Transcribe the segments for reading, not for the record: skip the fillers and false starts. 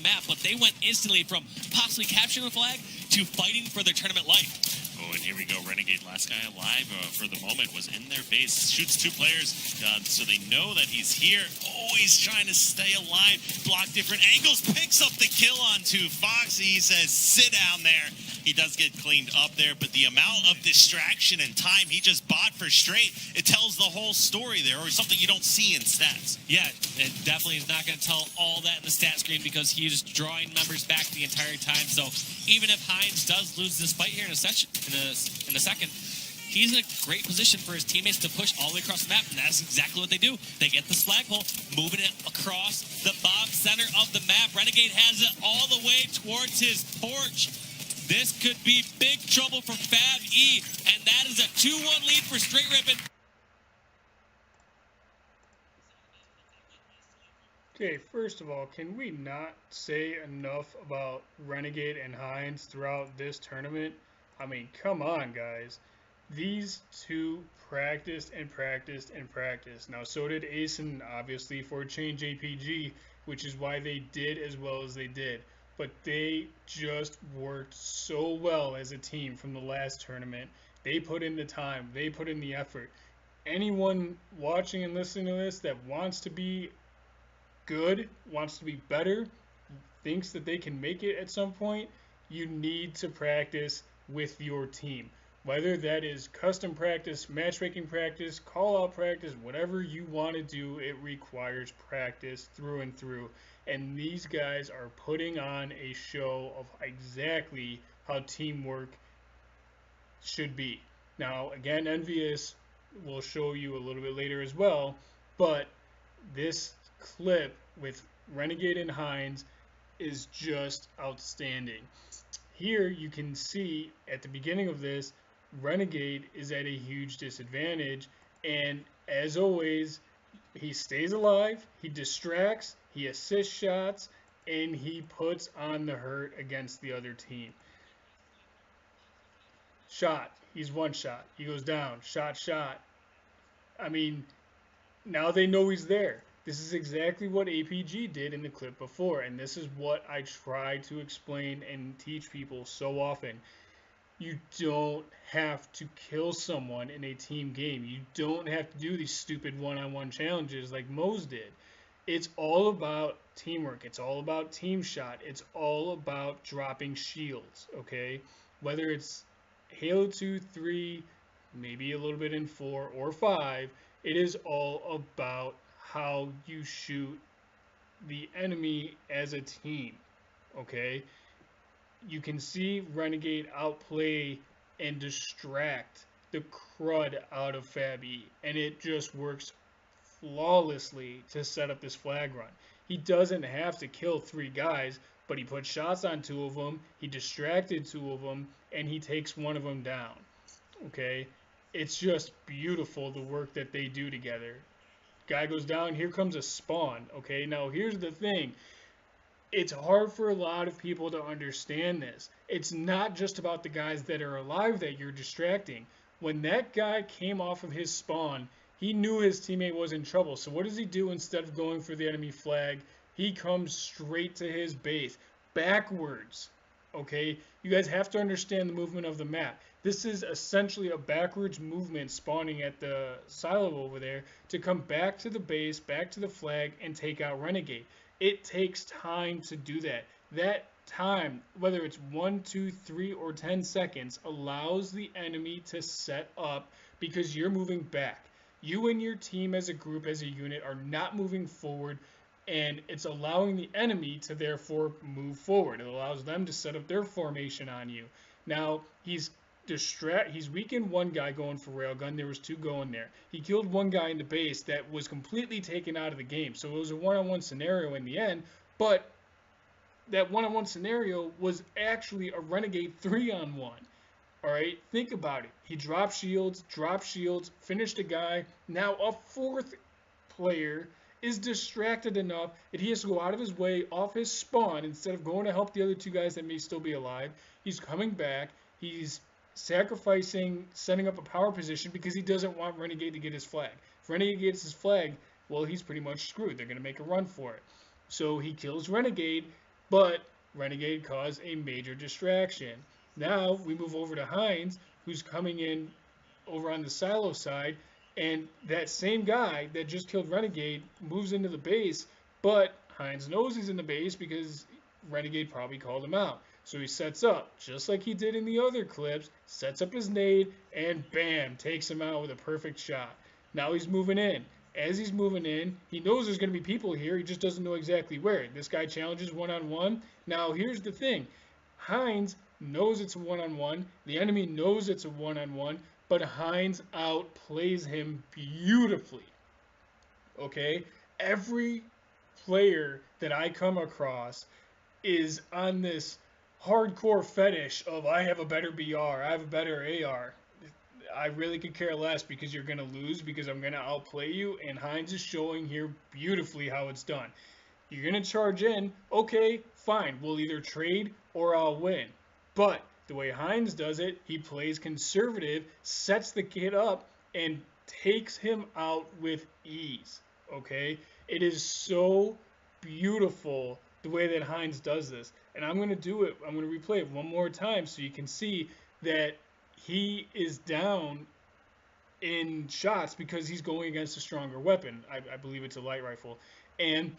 map, but they went instantly from possibly capturing the flag to fighting for their tournament life. Oh, and here we go. Renegade, last guy alive for the moment, was in their base. Shoots 2 players, so they know that he's here. Always trying to stay alive. Block different angles. Picks up the kill onto Fox. He says, sit down there. He does get cleaned up there, but the amount of distraction and time he just bought for Str8, it tells the whole story there, or something you don't see in stats. Yeah, it definitely is not going to tell all that in the stat screen because he is drawing numbers back the entire time. So even if Heinz does lose this fight here in a second, he's in a great position for his teammates to push all the way across the map, and that's exactly what they do. They get this flagpole, moving it across the bottom center of the map. Renegade has it all the way towards his porch. This could be big trouble for FAB E, and that is a 2-1 lead for Str8 Rippin. Okay, first of all, can we not say enough about Renegade and Heinz throughout this tournament? I mean, come on, guys. These two practiced and practiced and practiced. Now, so did Ace and obviously for a change APG, which is why they did as well as they did. But they just worked so well as a team from the last tournament. They put in the time. They put in the effort. Anyone watching and listening to this that wants to be good, wants to be better, thinks that they can make it at some point, you need to practice with your team. Whether that is custom practice, matchmaking practice, call-out practice, whatever you want to do, it requires practice through and through. And these guys are putting on a show of exactly how teamwork should be. Now, again, Envious will show you a little bit later as well, but this clip with Renegade and Heinz is just outstanding. Here you can see at the beginning of this, Renegade is at a huge disadvantage, and as always, he stays alive, he distracts, he assists shots, and he puts on the hurt against the other team. Shot, he's one shot, he goes down, shot. I mean, now they know he's there. This is exactly what APG did in the clip before, and this is what I try to explain and teach people so often. You don't have to kill someone in a team game. You don't have to do these stupid one-on-one challenges like Mo's did. It's all about teamwork. It's all about team shot. It's all about dropping shields, okay? Whether it's Halo 2, 3, maybe a little bit in 4 or 5, it is all about how you shoot the enemy as a team, okay? You can see Renegade outplay and distract the crud out of FAB E, and it just works flawlessly to set up this flag run. He doesn't have to kill 3 guys, but he put shots on 2 of them, he distracted 2 of them, and he takes 1 of them down, okay? It's just beautiful the work that they do together. Guy goes down, here comes a spawn, okay? Now, here's the thing. It's hard for a lot of people to understand this. It's not just about the guys that are alive that you're distracting. When that guy came off of his spawn, he knew his teammate was in trouble. So what does he do instead of going for the enemy flag? He comes straight to his base, backwards, okay? You guys have to understand the movement of the map. This is essentially a backwards movement spawning at the silo over there to come back to the base, back to the flag, and take out Renegade. It takes time to do that. That time, whether it's 1, 2, 3, or 10 seconds, allows the enemy to set up because you're moving back. You and your team as a group, as a unit, are not moving forward, and it's allowing the enemy to therefore move forward. It allows them to set up their formation on you. Now, he's weakened 1 guy going for railgun. There was 2 going there. He killed 1 guy in the base that was completely taken out of the game. So it was a one-on-one scenario in the end, but that one-on-one scenario was actually a Renegade 3-on-1. All right, think about it. He dropped shields, finished a guy. Now a 4th player is distracted enough that he has to go out of his way off his spawn instead of going to help the other 2 guys that may still be alive. He's coming back. He's sacrificing setting up a power position because he doesn't want Renegade to get his flag. If Renegade gets his flag, well, he's pretty much screwed. They're going to make a run for it. So he kills Renegade, but Renegade caused a major distraction. Now we move over to Heinz, who's coming in over on the silo side, and that same guy that just killed Renegade moves into the base, but Heinz knows he's in the base because Renegade probably called him out. So he sets up, just like he did in the other clips, sets up his nade, and bam, takes him out with a perfect shot. Now he's moving in. As he's moving in, he knows there's going to be people here. He just doesn't know exactly where. This guy challenges one-on-one. Now, here's the thing. Heinz knows it's a one-on-one. The enemy knows it's a one-on-one, but Heinz outplays him beautifully. Okay? Every player that I come across is on this hardcore fetish of I have a better BR, I have a better AR. I really could care less because you're going to lose because I'm going to outplay you, and Heinz is showing here beautifully how it's done. You're going to charge in, okay, fine, we'll either trade or I'll win. But the way Heinz does it, he plays conservative, sets the kid up, and takes him out with ease, okay? It is so beautiful the way that Heinz does this. And I'm going to do it, I'm going to replay it one more time so you can see that he is down in shots because he's going against a stronger weapon. I believe it's a light rifle. And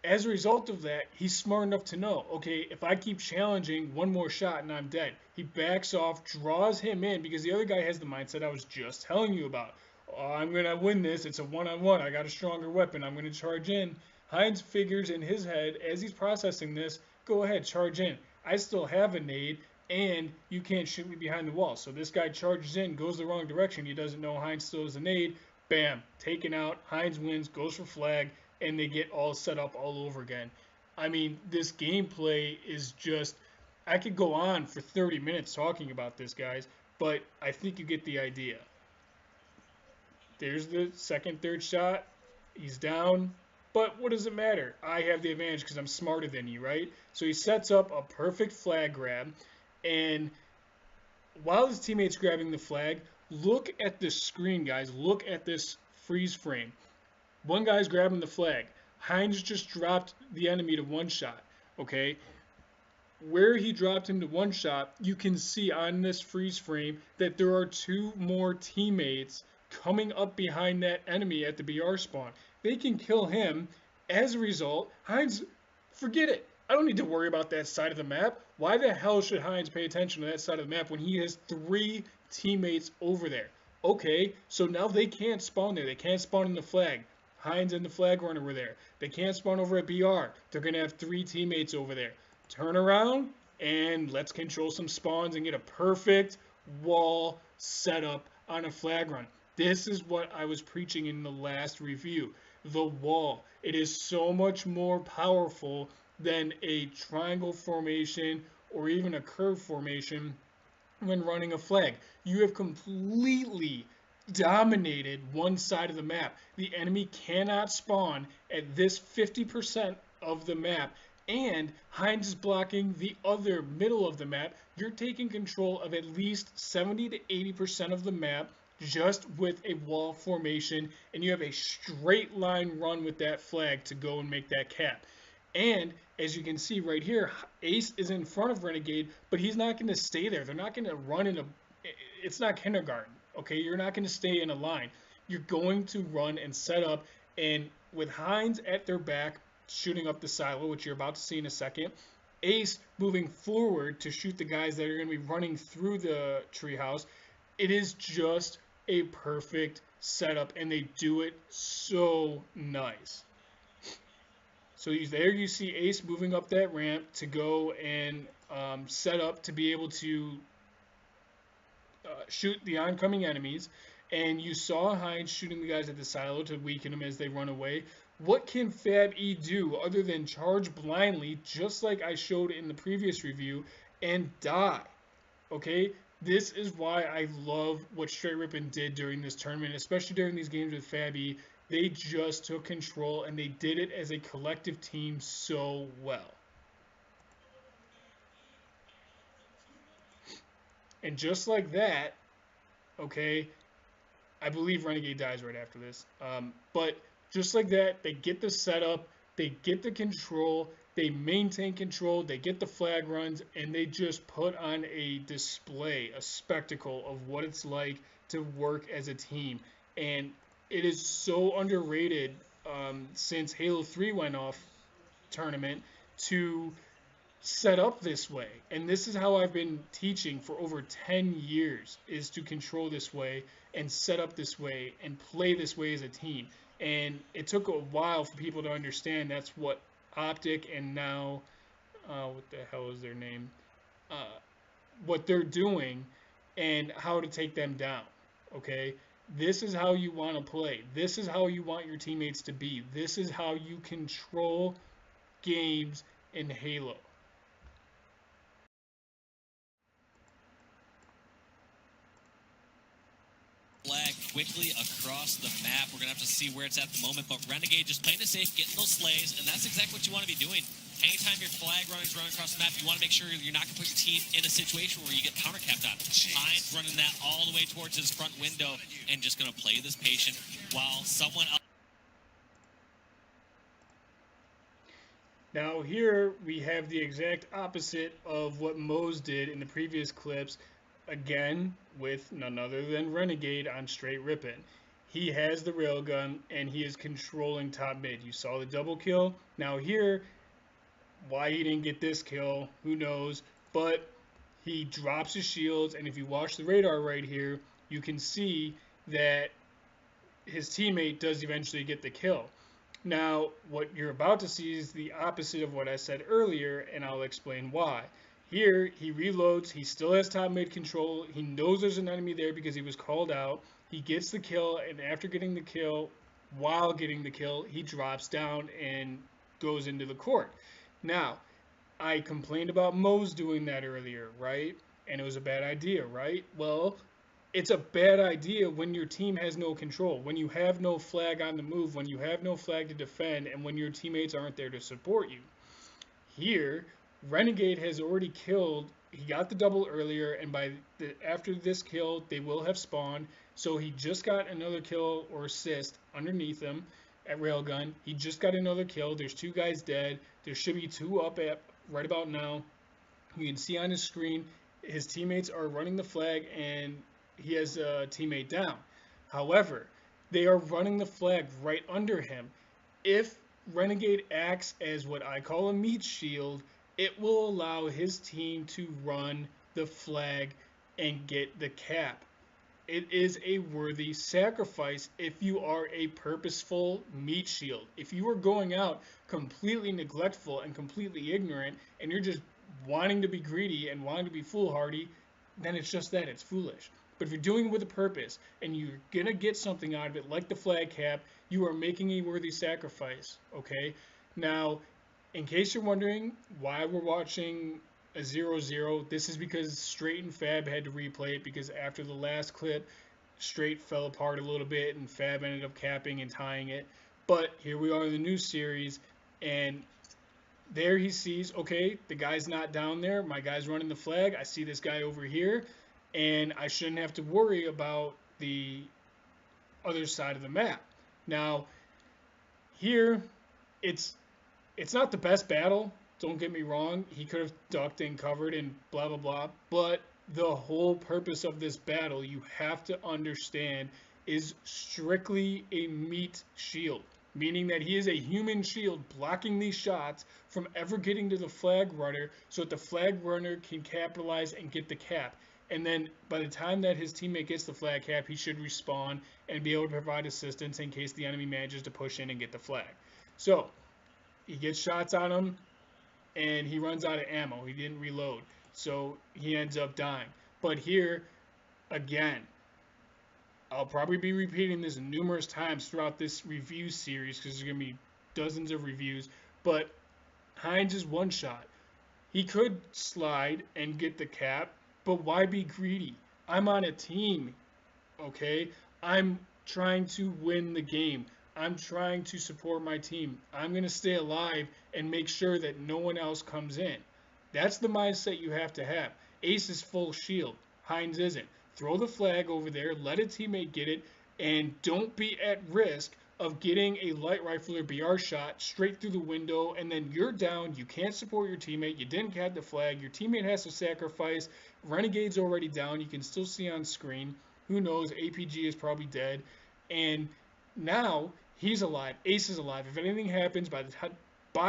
as a result of that, he's smart enough to know, okay, if I keep challenging one more shot and I'm dead, he backs off, draws him in because the other guy has the mindset I was just telling you about. Oh, I'm going to win this. It's a one-on-one. I got a stronger weapon. I'm going to charge in. Heinz figures in his head as he's processing this, go ahead, charge in. I still have a nade, and you can't shoot me behind the wall. So this guy charges in, goes the wrong direction. He doesn't know Heinz still has a nade. Bam, taken out. Heinz wins, goes for flag, and they get all set up all over again. I mean, this gameplay is just... I could go on for 30 minutes talking about this, guys, but I think you get the idea. There's the second, third shot. He's down. But what does it matter? I have the advantage because I'm smarter than you, right? So he sets up a perfect flag grab. And while his teammate's grabbing the flag, look at the screen, guys. Look at this freeze frame. One guy's grabbing the flag. Heinz just dropped the enemy to one shot, okay? Where he dropped him to one shot, you can see on this freeze frame that there are two more teammates coming up behind that enemy at the BR spawn. They can kill him. As a result, Heinz, forget it. I don't need to worry about that side of the map. Why the hell should Heinz pay attention to that side of the map when he has 3 teammates over there? Okay, so now they can't spawn there. They can't spawn in the flag. Heinz and the flag runner were there. They can't spawn over at BR. They're going to have 3 teammates over there. Turn around and let's control some spawns and get a perfect wall setup on a flag run. This is what I was preaching in the last review. The wall. It is so much more powerful than a triangle formation or even a curve formation when running a flag. You have completely dominated one side of the map. The enemy cannot spawn at this 50% of the map, and Heinz is blocking the other middle of the map. You're taking control of at least 70 to 80% of the map just with a wall formation, and you have a straight line run with that flag to go and make that cap. And as you can see right here, Ace is in front of Renegade, but he's not going to stay there. They're not going to run in a... It's not kindergarten, okay? You're not going to stay in a line. You're going to run and set up, and with Heinz at their back, shooting up the silo, which you're about to see in a second, Ace moving forward to shoot the guys that are going to be running through the treehouse, it is just a perfect setup, and they do it so nice. So there you see Ace moving up that ramp to go and set up to be able to shoot the oncoming enemies. And you saw Heinz shooting the guys at the silo to weaken them as they run away. What can FAB E do other than charge blindly, just like I showed in the previous review, and die? Okay? This is why I love what Str8 Rippin did during this tournament, especially during these games with FAB E. They just took control, and they did it as a collective team so well. And just like that, okay, I believe Renegade dies right after this. But just like that, they get the setup, they get the control, They maintain control, they get the flag runs, and they just put on a display, a spectacle of what it's like to work as a team. And it is so underrated since Halo 3 went off tournament to set up this way. And this is how I've been teaching for over 10 years, is to control this way and set up this way and play this way as a team. And it took a while for people to understand that's what Optic and now what the hell is their name, what they're doing and how to take them down. Okay, this is how you want to play. This is how you want your teammates to be. This is how you control games in Halo. Flag quickly across the map. We're going to have to see where it's at the moment, but Renegade just playing it safe, getting those slays, and that's exactly what you want to be doing. Anytime your flag runners running across the map, you want to make sure you're not going to put your team in a situation where you get counter-capped on. Heinz running that all the way towards his front window and just going to play this patient while someone else. Now here we have the exact opposite of what Mose did in the previous clips, again with none other than Renegade on Str8 Rippin. He has the railgun and he is controlling top mid. You saw the double kill. Now here, why he didn't get this kill, who knows, but he drops his shields, and if you watch the radar right here, you can see that his teammate does eventually get the kill. Now, what you're about to see is the opposite of what I said earlier, and I'll explain why. Here, he reloads, he still has top mid control, he knows there's an enemy there because he was called out, he gets the kill, and after getting the kill, while getting the kill, he drops down and goes into the court. Now, I complained about Mose doing that earlier, right? And it was a bad idea, right? Well, it's a bad idea when your team has no control, when you have no flag on the move, when you have no flag to defend, and when your teammates aren't there to support you. Here, Renegade has already killed, he got the double earlier, and after this kill, they will have spawned, so he just got another kill or assist underneath him at railgun. He just got another kill. There's 2 guys dead. There should be 2 up at right about now. You can see on his screen, his teammates are running the flag, and he has a teammate down. However, they are running the flag right under him. If Renegade acts as what I call a meat shield, it will allow his team to run the flag and get the cap. It is a worthy sacrifice if you are a purposeful meat shield. If you are going out completely neglectful and completely ignorant, and you're just wanting to be greedy and wanting to be foolhardy, then it's just that, it's foolish. But if you're doing it with a purpose and you're going to get something out of it, like the flag cap, you are making a worthy sacrifice, okay? Now, in case you're wondering why we're watching a 0-0, this is because Str8 and FAB had to replay it, because after the last clip, Str8 fell apart a little bit and FAB ended up capping and tying it. But here we are in the new series, and there he sees, okay, the guy's not down there, my guy's running the flag, I see this guy over here, and I shouldn't have to worry about the other side of the map. Now, here, it's not the best battle, don't get me wrong, he could have ducked and covered and blah, blah, blah, but the whole purpose of this battle, you have to understand, is strictly a meat shield, meaning that he is a human shield blocking these shots from ever getting to the flag runner so that the flag runner can capitalize and get the cap. And then by the time that his teammate gets the flag cap, he should respawn and be able to provide assistance in case the enemy manages to push in and get the flag. So he gets shots on him, and he runs out of ammo. He didn't reload, so he ends up dying. But here, again, I'll probably be repeating this numerous times throughout this review series because there's going to be dozens of reviews, but Heinz is one shot. He could slide and get the cap, but why be greedy? I'm on a team, okay? I'm trying to win the game. I'm trying to support my team. I'm going to stay alive and make sure that no one else comes in. That's the mindset you have to have. Ace is full shield. Heinz isn't. Throw the flag over there, let a teammate get it, and don't be at risk of getting a light rifle or BR shot straight through the window, and then you're down, you can't support your teammate, you didn't have the flag, your teammate has to sacrifice, Renegade's already down, you can still see on screen, who knows, APG is probably dead, and now he's alive, Ace is alive. If anything happens by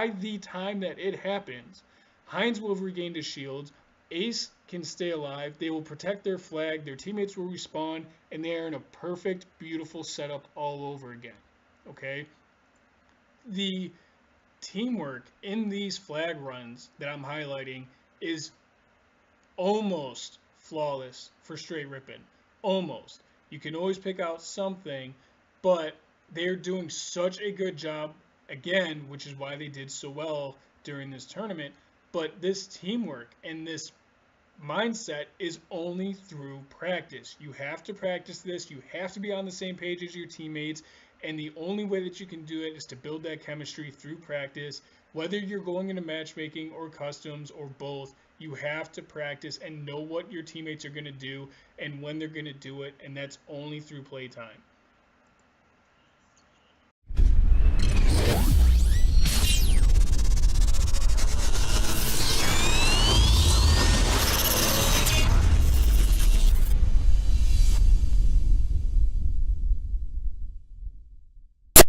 the time that it happens, Heinz will have regained his shields, Ace can stay alive, they will protect their flag, their teammates will respawn, and they are in a perfect, beautiful setup all over again. Okay? The teamwork in these flag runs that I'm highlighting is almost flawless for Str8 Rippin. Almost. You can always pick out something, but they're doing such a good job, again, which is why they did so well during this tournament. But this teamwork and this mindset is only through practice. You have to practice this. You have to be on the same page as your teammates. And the only way that you can do it is to build that chemistry through practice. Whether you're going into matchmaking or customs or both, you have to practice and know what your teammates are going to do and when they're going to do it. And that's only through playtime.